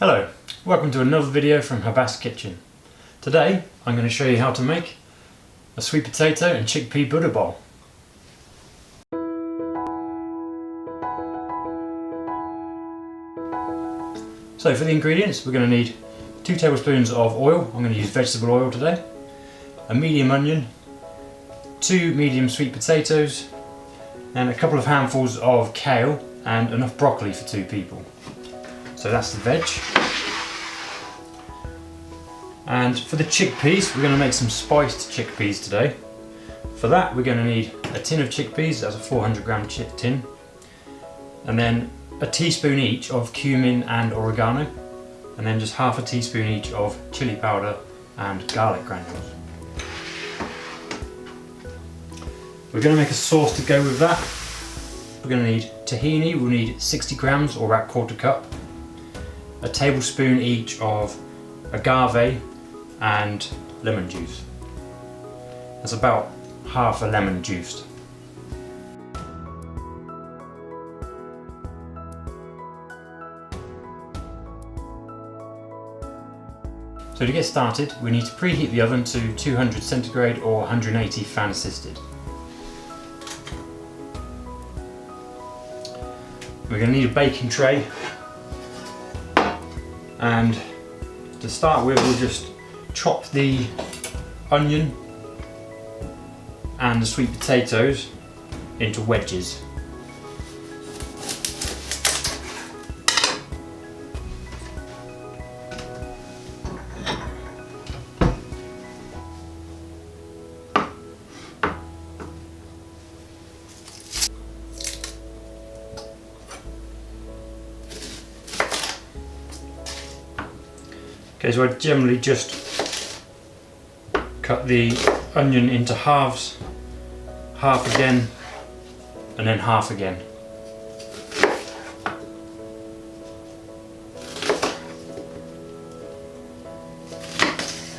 Hello, welcome to another video from Habas Kitchen. Today I'm going to show you how to make a sweet potato and chickpea Buddha bowl. So for the ingredients we're going to need 2 tablespoons of oil. I'm going to use vegetable oil today, a medium onion, 2 medium sweet potatoes and a couple of handfuls of kale and enough broccoli for 2 people. So that's the veg. And for the chickpeas, we're going to make some spiced chickpeas today. For that we're going to need a tin of chickpeas, that's a 400 gram tin, and then a teaspoon each of cumin and oregano, and then just half a teaspoon each of chili powder and garlic granules. We're going to make a sauce to go with that. We're going to need tahini, we'll need 60 grams or about 1/4 cup, a tablespoon each of agave and lemon juice. That's about half a lemon juiced. So to get started, we need to preheat the oven to 200 centigrade or 180 fan assisted. We're going to need a baking tray, and to start with we'll just chop the onion and the sweet potatoes into wedges. Okay, so I generally just cut the onion into halves, half again, and then half again.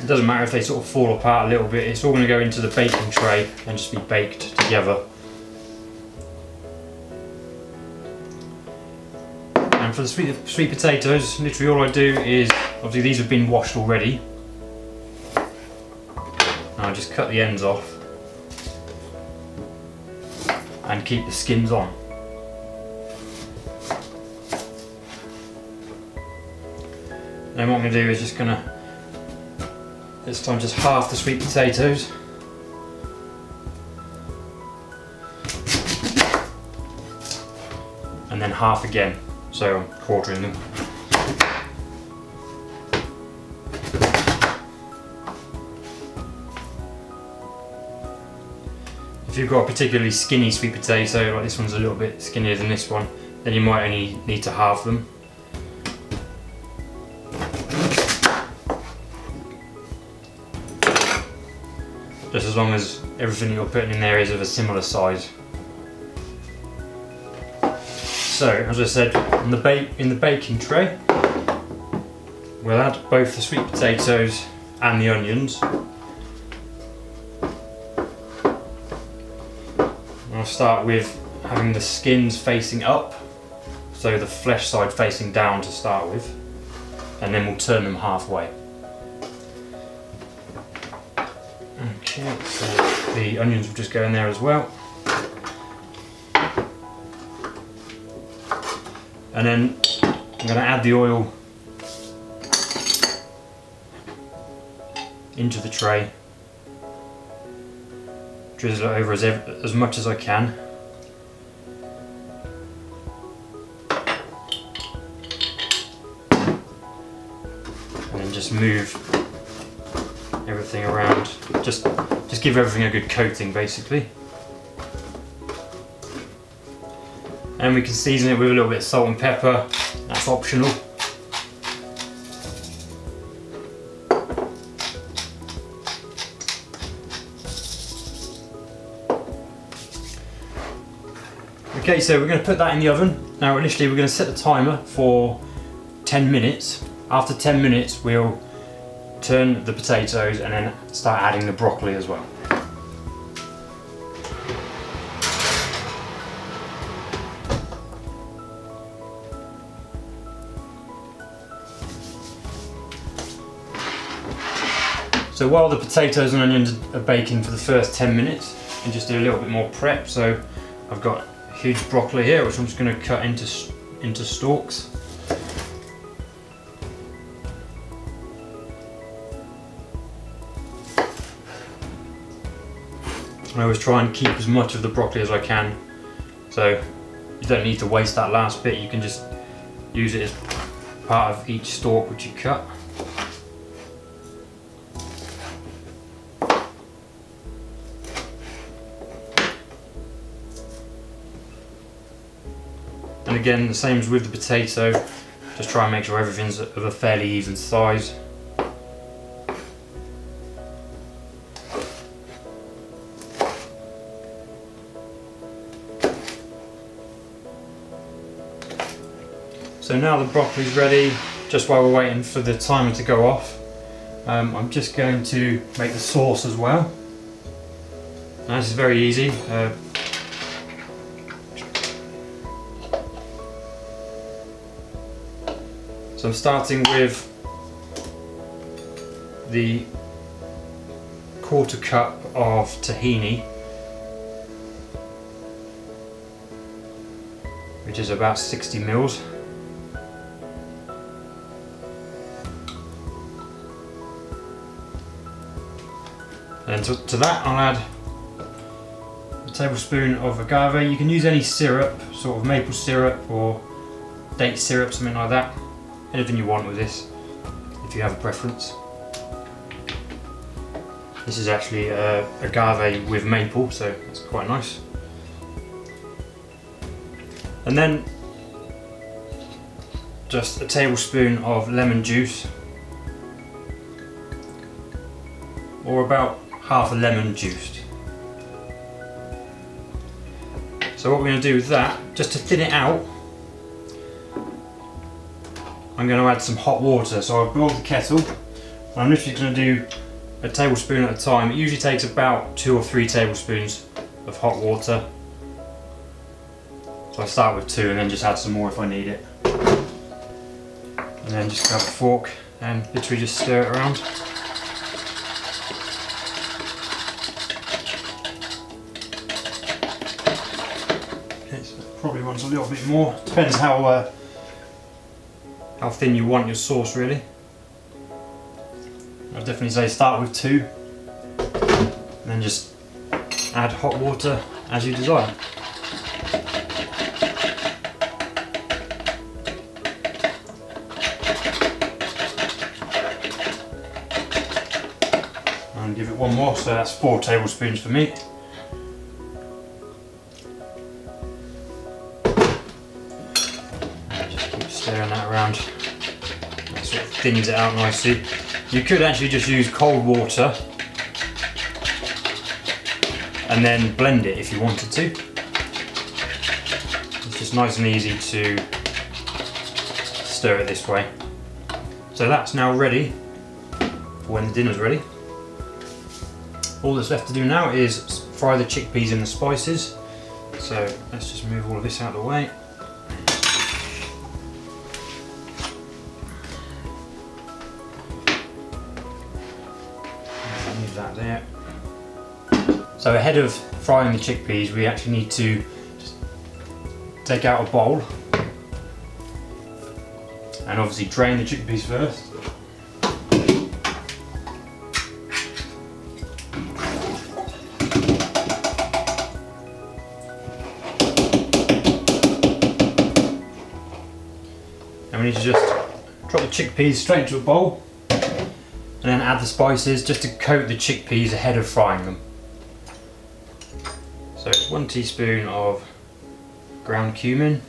It doesn't matter if they sort of fall apart a little bit, it's all going to go into the baking tray and just be baked together. And for the sweet potatoes, literally all I do is, obviously these have been washed already, and I just cut the ends off and keep the skins on. Then what I'm going to do is just going to, this time just half the sweet potatoes, and then half again, so I'm quartering them. If you've got a particularly skinny sweet potato, like this one's a little bit skinnier than this one, then you might only need to halve them. Just as long as everything you're putting in there is of a similar size. So, as I said, in the baking tray, we'll add both the sweet potatoes and the onions. I'll start with having the skins facing up, so the flesh side facing down to start with, and then we'll turn them halfway. Okay, so the onions will just go in there as well. And then I'm going to add the oil into the tray. Drizzle it over as much as I can. And then just move everything around. Just give everything a good coating basically. And we can season it with a little bit of salt and pepper, that's optional. Okay, so we're going to put that in the oven. Now initially we're going to set the timer for 10 minutes. After 10 minutes we'll turn the potatoes and then start adding the broccoli as well. So while the potatoes and onions are baking for the first 10 minutes, and just do a little bit more prep. So I've got a huge broccoli here, which I'm just going to cut into stalks. I always try and keep as much of the broccoli as I can, so you don't need to waste that last bit. You can just use it as part of each stalk which you cut. And again, the same as with the potato, just try and make sure everything's of a fairly even size. So now the broccoli's ready. Just while we're waiting for the timer to go off, I'm just going to make the sauce as well. Now this is very easy. So I'm starting with the 1/4 cup of tahini, which is about 60 mils. And to that I'll add a tablespoon of agave. You can use any syrup, sort of maple syrup or date syrup, something like that. Anything you want with this, if you have a preference. This is actually agave with maple, so it's quite nice. And then just a tablespoon of lemon juice, or about half a lemon juiced. So what we're going to do with that, just to thin it out, I'm going to add some hot water. So I've boiled the kettle, and I'm literally going to do a tablespoon at a time. It usually takes about 2 or 3 tablespoons of hot water. So I start with 2 and then just add some more if I need it. And then just grab a fork and literally just stir it around. Probably wants a little bit more. Depends how thin you want your sauce, really. I'd definitely say start with 2, and then just add hot water as you desire. And give it one more, so that's 4 tablespoons for me. Stirring that around, that sort of thins it out nicely. You could actually just use cold water and then blend it if you wanted to. It's just nice and easy to stir it this way. So that's now ready for when the dinner's ready. All that's left to do now is fry the chickpeas in the spices. So let's just move all of this out of the way. Leave that there. So ahead of frying the chickpeas, we actually need to just take out a bowl and obviously drain the chickpeas first. And we need to just drop the chickpeas straight into a bowl and then add the spices just to coat the chickpeas ahead of frying them. So it's 1 teaspoon of ground cumin,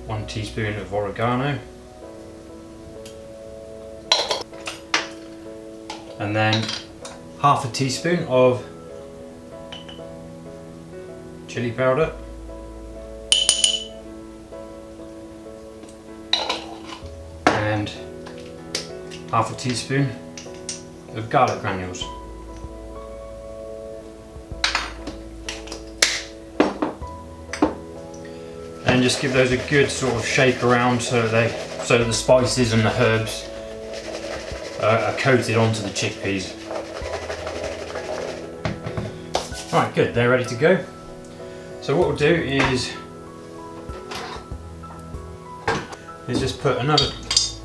1 teaspoon of oregano, and then half a teaspoon of chili powder, and half a teaspoon of garlic granules. And just give those a good sort of shake around so that the spices and the herbs are coated onto the chickpeas. Alright, good, they're ready to go. So what we'll do is just put another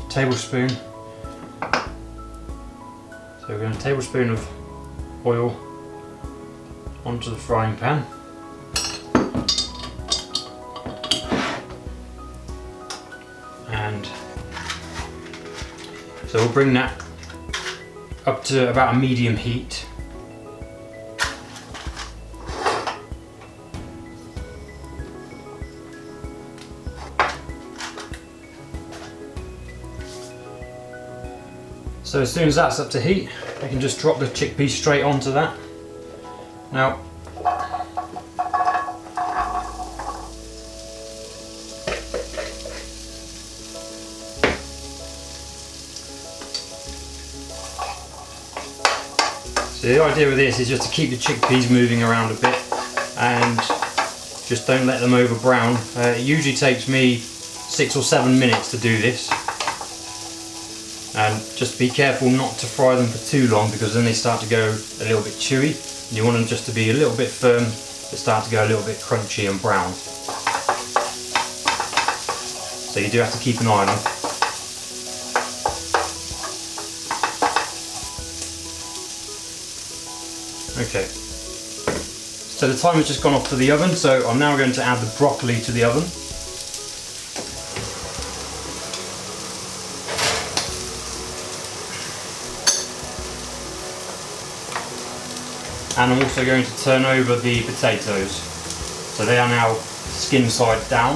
tablespoon. So we're going to tablespoon of oil onto the frying pan. And so we'll bring that up to about a medium heat. So as soon as that's up to heat, we can just drop the chickpeas straight onto that. Now, so the idea with this is just to keep the chickpeas moving around a bit and just don't let them over brown. It usually takes me 6 or 7 minutes to do this. And just be careful not to fry them for too long, because then they start to go a little bit chewy. You want them just to be a little bit firm, but start to go a little bit crunchy and brown. So you do have to keep an eye on them. Okay. So the timer's just gone off to the oven, so I'm now going to add the broccoli to the oven. And I'm also going to turn over the potatoes. So they are now skin side down.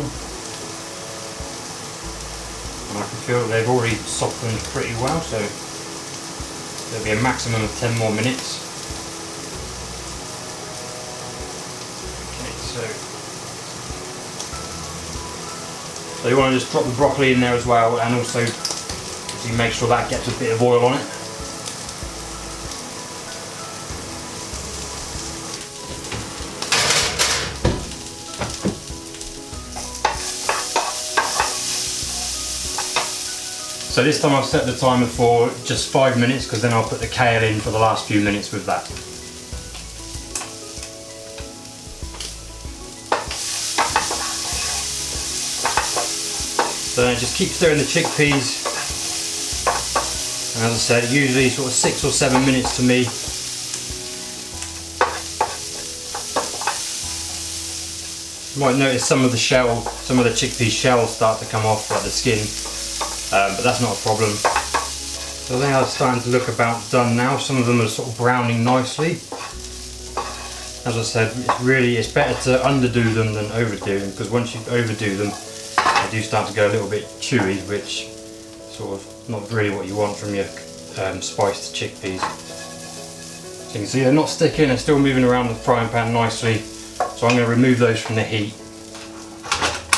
And I can feel that they've already softened pretty well, so there'll be a maximum of 10 more minutes. Okay, so you want to just drop the broccoli in there as well, and also you make sure that gets a bit of oil on it. So this time I've set the timer for just 5 minutes, because then I'll put the kale in for the last few minutes with that. So then just keep stirring the chickpeas. And as I said, usually sort of 6 or 7 minutes to me. You might notice some of the chickpea shells start to come off, like the skin. But that's not a problem. So they are starting to look about done now. Some of them are sort of browning nicely. As I said, it's better to underdo them than overdo them, because once you overdo them, they do start to go a little bit chewy, which sort of not really what you want from your spiced chickpeas. So you can see they're not sticking, they're still moving around the frying pan nicely. So I'm going to remove those from the heat,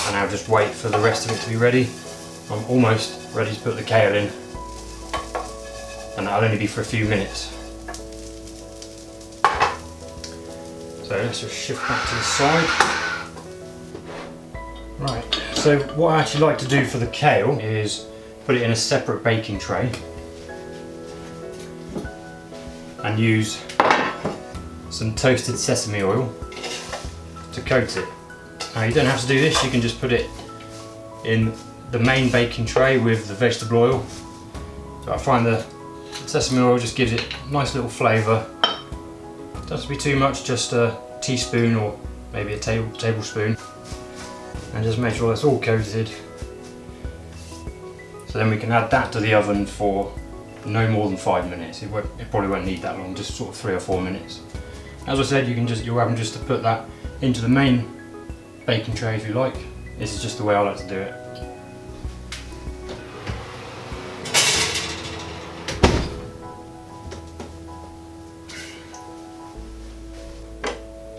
and I'll just wait for the rest of it to be ready. I'm almost ready to put the kale in, and that'll only be for a few minutes. So let's just shift back to the side. Right, so what I actually like to do for the kale is put it in a separate baking tray and use some toasted sesame oil to coat it. Now you don't have to do this, you can just put it in the main baking tray with the vegetable oil. So I find the sesame oil just gives it a nice little flavour. Doesn't have to be too much, just a teaspoon or maybe a tablespoon. And just make sure that's all coated. So then we can add that to the oven for no more than 5 minutes. It probably won't need that long, just sort of 3 or 4 minutes. As I said, you're having just to put that into the main baking tray if you like. This is just the way I like to do it.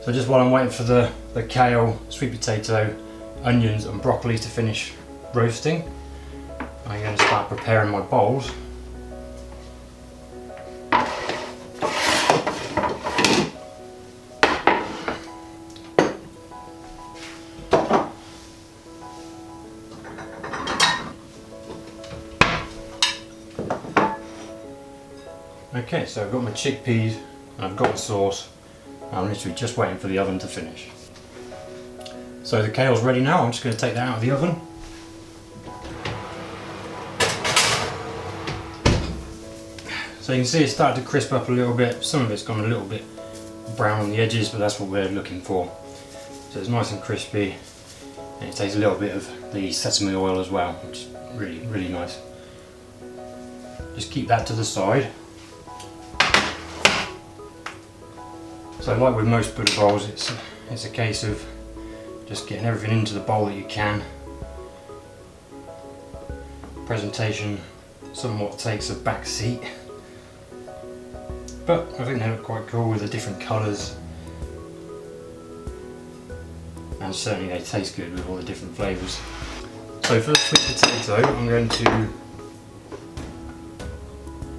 So just while I'm waiting for the kale, sweet potato, onions and broccoli to finish roasting, I'm going to start preparing my bowls. Okay, so I've got my chickpeas and I've got the sauce. I'm literally just waiting for the oven to finish. So the kale's ready now. I'm just going to take that out of the oven. So you can see it's started to crisp up a little bit. Some of it's gone a little bit brown on the edges, but that's what we're looking for. So it's nice and crispy, and it takes a little bit of the sesame oil as well, which is really, really nice. Just keep that to the side. So like with most Buddha bowls, it's a case of just getting everything into the bowl that you can. Presentation somewhat takes a back seat, but I think they look quite cool with the different colours, and certainly they taste good with all the different flavours. So for the sweet potato, I'm going to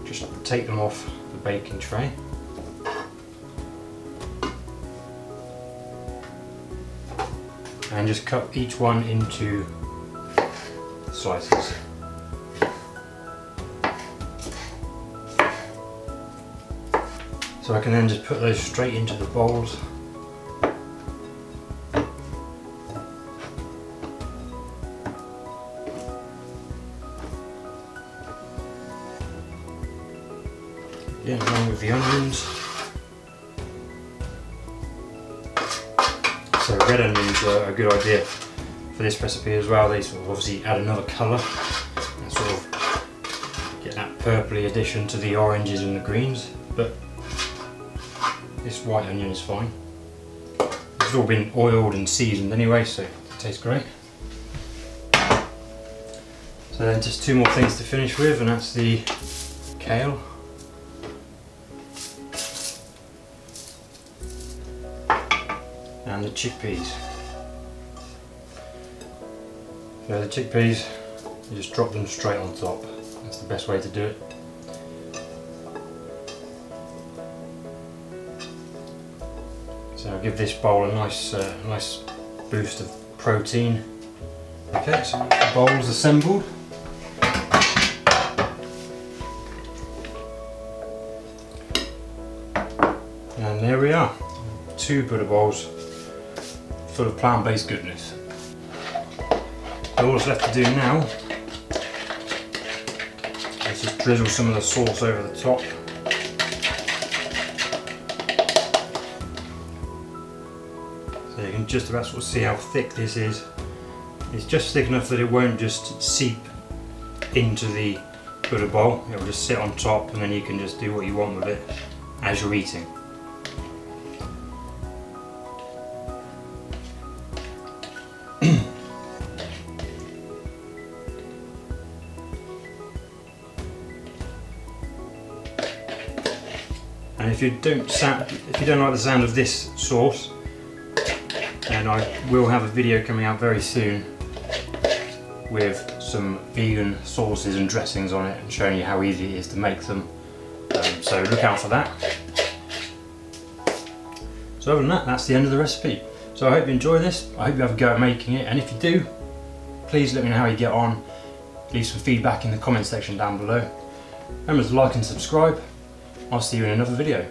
just take them off the baking tray. And just cut each one into slices. So I can then just put those straight into the bowls. Yeah, along with the onions. So red onions are a good idea for this recipe as well. They sort of obviously add another colour and sort of get that purpley addition to the oranges and the greens, but this white onion is fine. It's all been oiled and seasoned anyway, so it tastes great. So then just two more things to finish with, and that's the kale. And the chickpeas. So the chickpeas, you just drop them straight on top. That's the best way to do it. So I'll give this bowl a nice boost of protein. Okay, so the bowl's assembled. And there we are, 2 Buddha bowls full of plant-based goodness. So all that's left to do now is just drizzle some of the sauce over the top. So you can just about sort of see how thick this is. It's just thick enough that it won't just seep into the Buddha bowl. It will just sit on top, and then you can just do what you want with it as you're eating. And if you don't like the sound of this sauce, then I will have a video coming out very soon with some vegan sauces and dressings on it, and showing you how easy it is to make them. So look out for that. So other than that, that's the end of the recipe. So I hope you enjoy this. I hope you have a go at making it, and if you do, please let me know how you get on. Leave some feedback in the comment section down below. Remember to like and subscribe. I'll see you in another video.